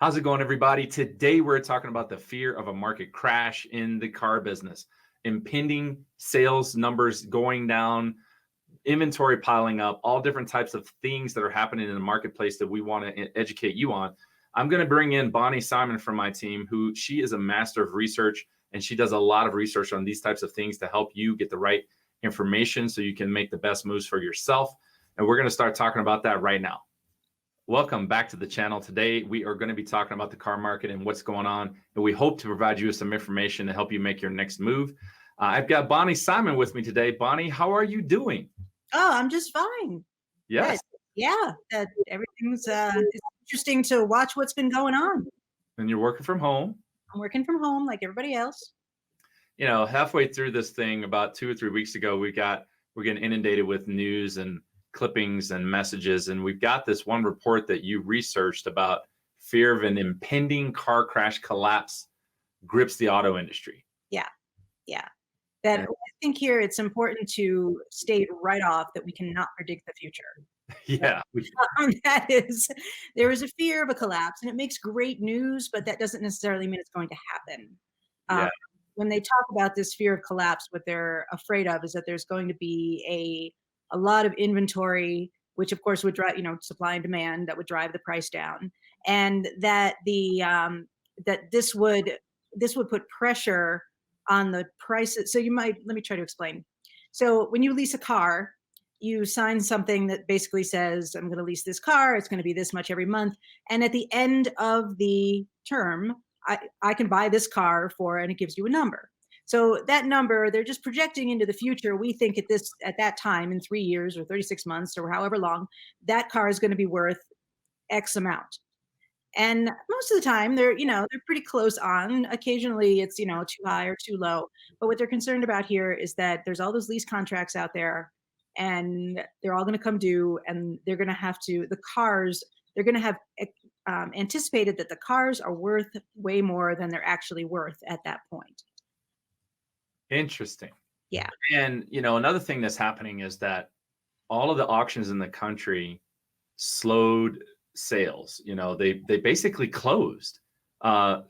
How's it going, everybody? Today, we're talking about the fear of a market crash in the car business, impending sales numbers going down, inventory piling up, all different types of things that are happening in the marketplace that we want to educate you on. I'm going to bring in Bonnie Simon from my team, who she is a master of research, and she does a lot of research on these types of things to help you get the right information so you can make the best moves for yourself. And we're going to start talking about that right now. Welcome back to the channel. Today, we are going to be talking about the car market and what's going on, and we hope to provide you with some information to help you make your next move. I've got Bonnie Simon with me today. Bonnie, how are you doing? Oh, I'm just fine. Yes. Good. Yeah, everything's it's interesting to watch what's been going on. And you're working from home. I'm working from home like everybody else. You know, halfway through this thing, about 2 or 3 weeks ago, we're getting inundated with news and clippings and messages, and we've got this one report that you researched about fear of an impending car crash collapse grips the auto industry. Yeah. I think here it's important to state right off that we cannot predict the future. Yeah. There is a fear of a collapse, and it makes great news, but that doesn't necessarily mean it's going to happen. Yeah. When they talk about this fear of collapse, what they're afraid of is that there's going to be a lot of inventory, which of course would drive, supply and demand, that would drive the price down, and that that this would put pressure on the prices. So let me try to explain. So when you lease a car, you sign something that basically says, I'm going to lease this car. It's going to be this much every month. And at the end of the term, I can buy this car and it gives you a number. So that number, they're just projecting into the future. We think at that time, in 3 years or 36 months or however long, that car is going to be worth X amount. And most of the time they're pretty close on. Occasionally it's, too high or too low. But what they're concerned about here is that there's all those lease contracts out there, and they're all going to come due, and they're going to have anticipated that the cars are worth way more than they're actually worth at that point. Interesting. Yeah. And, another thing that's happening is that all of the auctions in the country slowed sales. They basically closed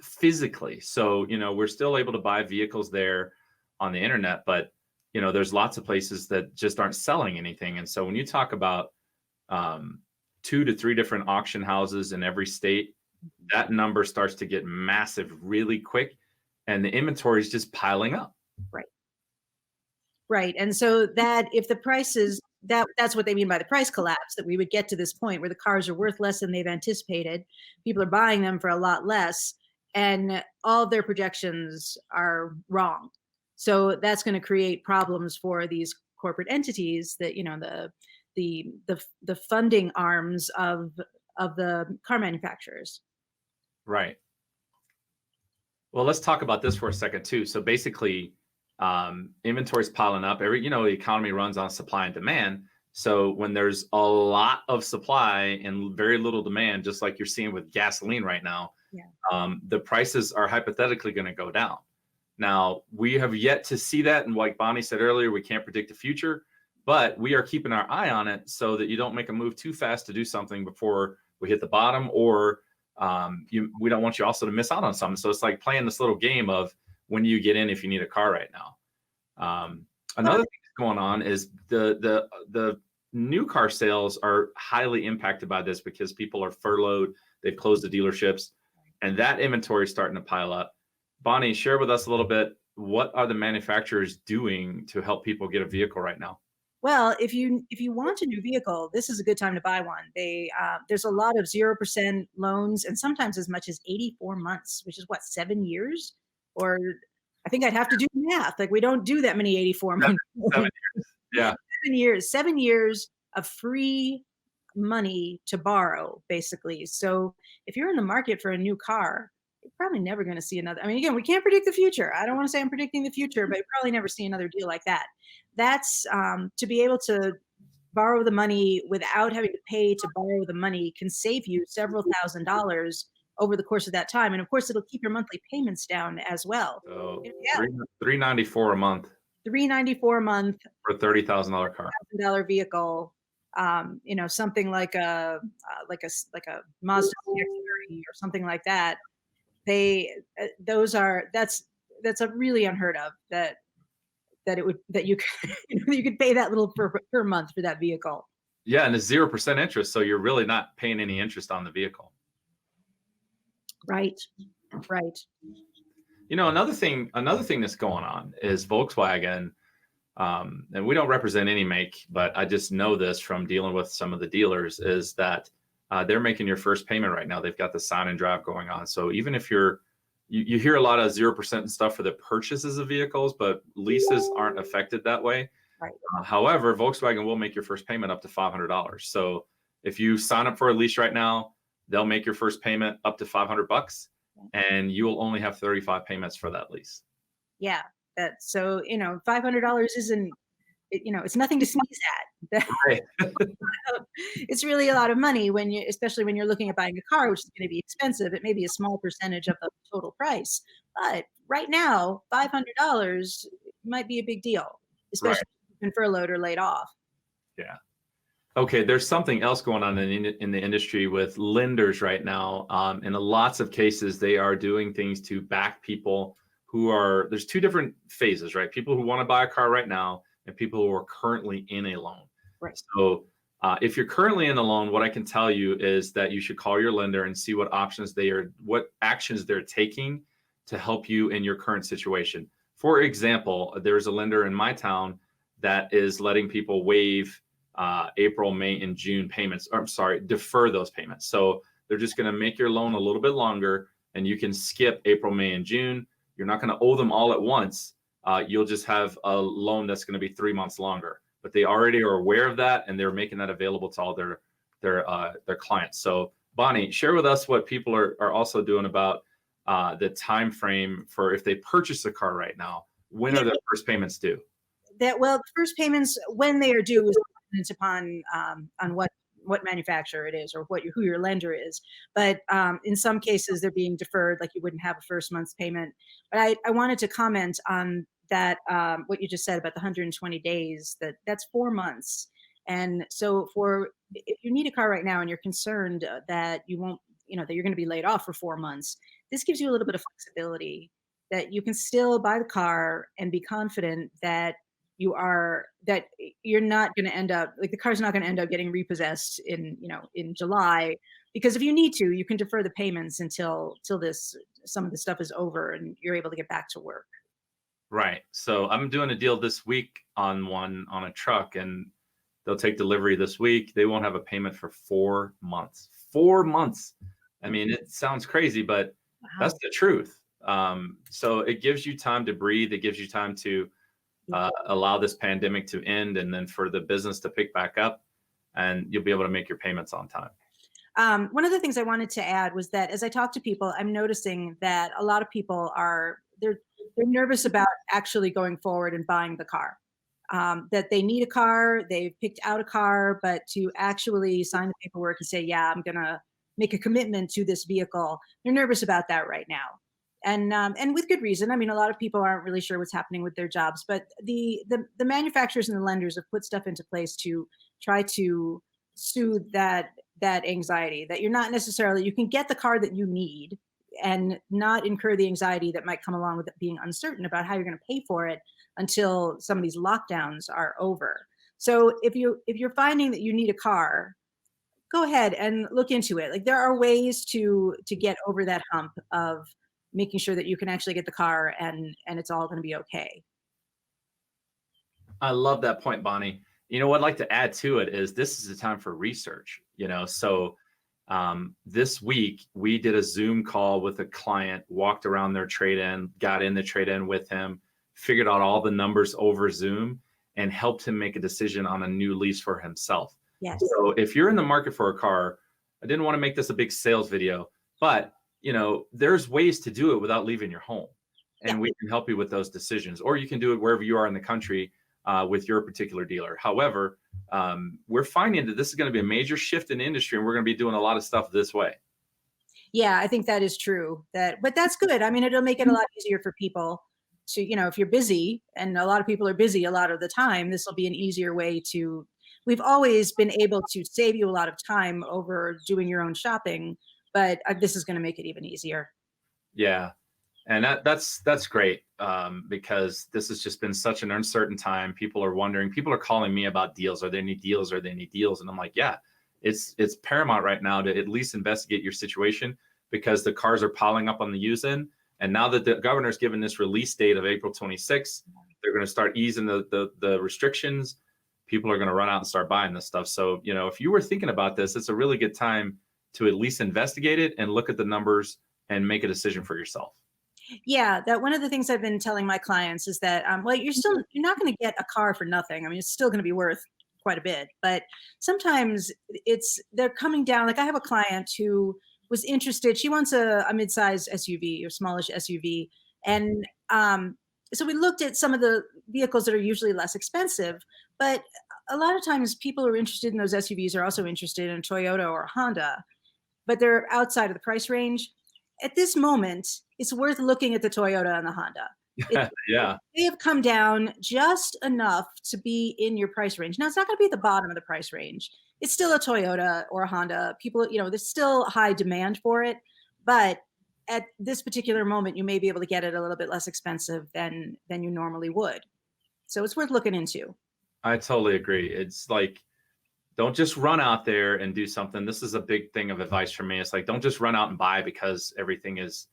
physically. So, we're still able to buy vehicles there on the internet, but, there's lots of places that just aren't selling anything. And so when you talk about 2 to 3 different auction houses in every state, that number starts to get massive really quick, and the inventory is just piling up. Right. And so that if the prices, that's what they mean by the price collapse, that we would get to this point where the cars are worth less than they've anticipated. People are buying them for a lot less, and all of their projections are wrong. So that's going to create problems for these corporate entities that, the funding arms of the car manufacturers. Right. Well, let's talk about this for a second too. So basically, inventory is piling up. The economy runs on supply and demand. So when there's a lot of supply and very little demand, just like you're seeing with gasoline right now, the prices are hypothetically going to go down. Now, we have yet to see that. And like Bonnie said earlier, we can't predict the future, but we are keeping our eye on it so that you don't make a move too fast to do something before we hit the bottom, or we don't want you also to miss out on something. So it's like playing this little game of, when do you get in if you need a car right now? Another thing that's going on is the new car sales are highly impacted by this because people are furloughed. They've closed the dealerships, and that inventory is starting to pile up. Bonnie, share with us a little bit. What are the manufacturers doing to help people get a vehicle right now? Well, if you want a new vehicle, this is a good time to buy one. There's a lot of 0% loans, and sometimes as much as 84 months, which is what, 7 years? Or I think I'd have to do math. Like, we don't do that many 84 months. 7 years. Yeah. 7 years of free money to borrow, basically. So if you're in the market for a new car, you're probably never going to see another. I mean, again, we can't predict the future. I don't want to say I'm predicting the future, but you probably never see another deal like that. That's to be able to borrow the money without having to pay to borrow the money can save you several $1,000s over the course of that time. And of course, it'll keep your monthly payments down as well. So $394 a month. $394 a month for a $30,000 car. $1,000 vehicle. Something like a Mazda or something like that, they those are that's a really unheard of that it would that you could you could pay that little per month for that vehicle. Yeah, and it's 0% interest, so you're really not paying any interest on the vehicle. Right. Right. Another thing that's going on is Volkswagen, and we don't represent any make, but I just know this from dealing with some of the dealers, is that they're making your first payment right now. They've got the sign and drive going on. So even if you hear a lot of 0% and stuff for the purchases of vehicles, but leases aren't affected that way. Right. However, Volkswagen will make your first payment up to $500. So if you sign up for a lease right now, they'll make your first payment up to $500, and you will only have 35 payments for that lease. Yeah. That so $500 isn't it's nothing to sneeze at. Right. It's really a lot of money when especially when you're looking at buying a car, which is going to be expensive. It may be a small percentage of the total price, but right now, $500 might be a big deal, especially Right. if you've been furloughed or laid off. Yeah. Okay, there's something else going on in the industry with lenders right now. In lots of cases, they are doing things to back people there's two different phases, right? People who want to buy a car right now and people who are currently in a loan. Right. So if you're currently in a loan, what I can tell you is that you should call your lender and see what actions they're taking to help you in your current situation. For example, there's a lender in my town that is letting people waive April, May, and June payments. Or, I'm sorry, defer those payments. So they're just going to make your loan a little bit longer, and you can skip April, May, and June. You're not going to owe them all at once. You'll just have a loan that's going to be 3 months longer. But they already are aware of that, and they're making that available to all their clients. So Bonnie, share with us what people are also doing about the time frame for if they purchase a car right now. When are their first payments due? The first payments when they are due is dependent upon on what manufacturer it is or who your lender is. But in some cases, they're being deferred, like you wouldn't have a first month's payment. But I wanted to comment on that, what you just said about the 120 days, that's 4 months. And so if you need a car right now and you're concerned that you won't, that you're going to be laid off for 4 months, this gives you a little bit of flexibility that you can still buy the car and be confident that you're not going to end up like the car's not going to end up getting repossessed in July, because if you need to, you can defer the payments until some of the stuff is over and you're able to get back to work. Right. So I'm doing a deal this week on a truck, and they'll take delivery this week. They won't have a payment for 4 months. 4 months. I mean, it sounds crazy, but Wow. that's the truth. So it gives you time to breathe. It gives you time to allow this pandemic to end, and then for the business to pick back up, and you'll be able to make your payments on time. One of the things I wanted to add was that as I talk to people, I'm noticing that a lot of people they're nervous about actually going forward and buying the car. That they need a car, they've picked out a car, but to actually sign the paperwork and say, yeah, I'm going to make a commitment to this vehicle, they're nervous about that right now. And with good reason. I mean, a lot of people aren't really sure what's happening with their jobs, but the manufacturers and the lenders have put stuff into place to try to soothe that anxiety, that you can get the car that you need and not incur the anxiety that might come along with it being uncertain about how you're going to pay for it until some of these lockdowns are over. So if you're finding that you need a car, go ahead and look into it. Like there are ways to get over that hump of making sure that you can actually get the car and it's all going to be okay. I love that point, Bonnie. What I'd like to add to it is this is a time for research, so this week we did a Zoom call with a client, walked around their trade-in, got in the trade-in with him, figured out all the numbers over Zoom, and helped him make a decision on a new lease for himself. Yes. So if you're in the market for a car, I didn't want to make this a big sales video, but there's ways to do it without leaving your home, and we can help you with those decisions, or you can do it wherever you are in the country with your particular dealer. However, we're finding that this is going to be a major shift in the industry, and we're going to be doing a lot of stuff this way. Yeah, I think that is true. But that's good. I mean, it'll make it a lot easier for people to, if you're busy, and a lot of people are busy a lot of the time, this will be an easier way to. We've always been able to save you a lot of time over doing your own shopping but this is going to make it even easier. Yeah. And that's great, because this has just been such an uncertain time. People are wondering. People are calling me about deals. Are there any deals? Are there any deals? And I'm like, yeah, it's paramount right now to at least investigate your situation, because the cars are piling up on the used end. And now that the governor's given this release date of April 26th, they're going to start easing the restrictions. People are going to run out and start buying this stuff. So, if you were thinking about this, it's a really good time to at least investigate it and look at the numbers and make a decision for yourself. Yeah, that one of the things I've been telling my clients is that, well, you're not going to get a car for nothing. I mean, it's still going to be worth quite a bit, but sometimes they're coming down. Like I have a client who was interested. She wants a mid-size SUV or smallish SUV, and so we looked at some of the vehicles that are usually less expensive, but a lot of times people who are interested in those SUVs are also interested in a Toyota or a Honda, but they're outside of the price range. At this moment, it's worth looking at the Toyota and the Honda. Yeah. They have come down just enough to be in your price range. Now, it's not going to be at the bottom of the price range. It's still a Toyota or a Honda. People, there's still high demand for it, but at this particular moment, you may be able to get it a little bit less expensive than you normally would. So it's worth looking into. I totally agree. It's like, don't just run out there and do something. This is a big thing of advice from me. It's like, don't just run out and buy because everything is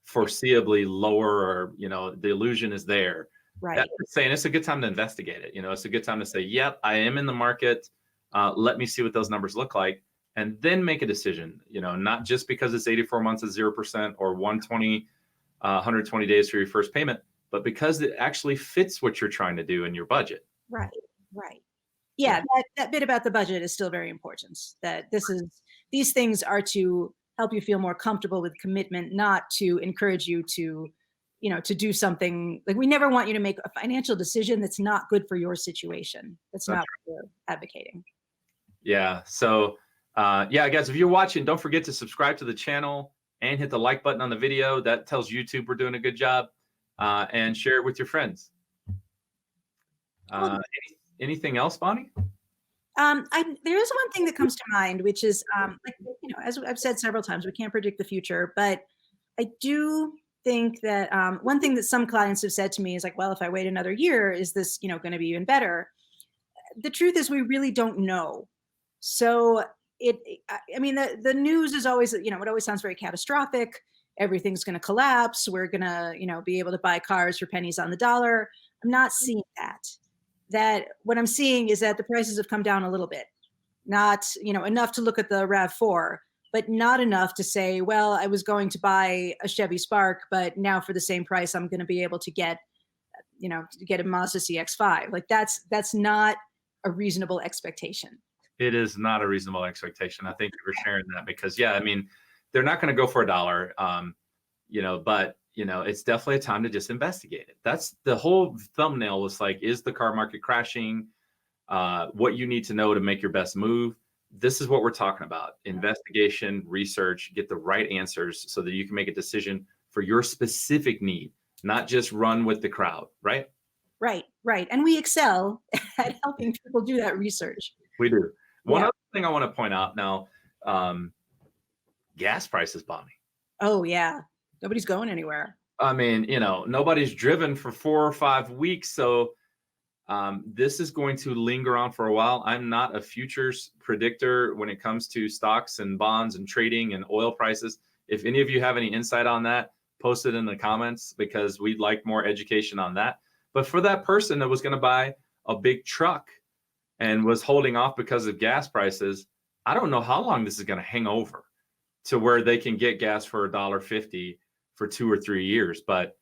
foreseeably lower, or, the illusion is there. Right. That's saying it's a good time to investigate it. It's a good time to say, yep, I am in the market. Let me see what those numbers look like, and then make a decision, not just because it's 84 months at 0% or 120 days for your first payment, but because it actually fits what you're trying to do in your budget. Right. Right. Yeah, that bit about the budget is still very important. That these things are to help you feel more comfortable with commitment, not to encourage you to, to do something. Like, we never want you to make a financial decision that's not good for your situation. That's not what we're advocating. Yeah. So, yeah, guys, if you're watching, don't forget to subscribe to the channel and hit the like button on the video. That tells YouTube we're doing a good job, and share it with your friends. Anything else, Bonnie? There is one thing that comes to mind, which is, as I've said several times, we can't predict the future, but I do think that one thing that some clients have said to me is like, well, if I wait another year, is this, going to be even better? The truth is we really don't know. So the news is always, it always sounds very catastrophic. Everything's going to collapse. We're going to, be able to buy cars for pennies on the dollar. I'm not seeing that. That what I'm seeing is that the prices have come down a little bit, not, enough to look at the RAV4, but not enough to say, well, I was going to buy a Chevy Spark, but now for the same price, I'm going to be able to get, a Mazda CX-5. Like that's not a reasonable expectation. It is not a reasonable expectation. I thank you for sharing that, because, yeah, I mean, they're not going to go for $1, but it's definitely a time to just investigate it. That's the whole thumbnail, was like, is the car market crashing? What you need to know to make your best move. This is what we're talking about. Investigation, research, get the right answers so that you can make a decision for your specific need, not just run with the crowd, right? Right. And we excel at helping people do that research. We do. One other thing I want to point out now, gas prices, Bonnie. Oh, yeah. Nobody's going anywhere. I mean, nobody's driven for 4 or 5 weeks. So this is going to linger on for a while. I'm not a futures predictor when it comes to stocks and bonds and trading and oil prices. If any of you have any insight on that, post it in the comments, because we'd like more education on that. But for that person that was going to buy a big truck and was holding off because of gas prices, I don't know how long this is going to hang over to where they can get gas for $1.50 for 2 or 3 years. But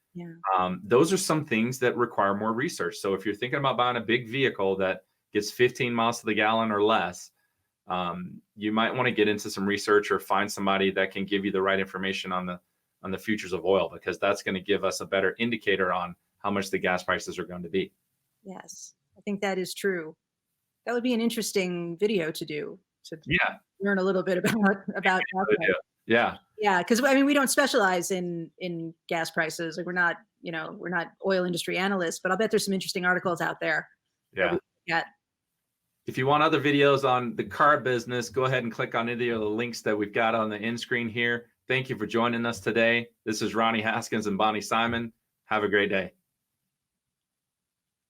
those are some things that require more research. So if you're thinking about buying a big vehicle that gets 15 miles to the gallon or less, you might want to get into some research or find somebody that can give you the right information on the futures of oil, because that's going to give us a better indicator on how much the gas prices are going to be. Yes, I think that is true. That would be an interesting video to do, to learn a little bit about Yeah. Yeah, because we don't specialize in gas prices. Like we're not oil industry analysts, but I'll bet there's some interesting articles out there. Yeah. If you want other videos on the car business, go ahead and click on any of the links that we've got on the end screen here. Thank you for joining us today. This is Ronnie Haskins and Bonnie Simon. Have a great day.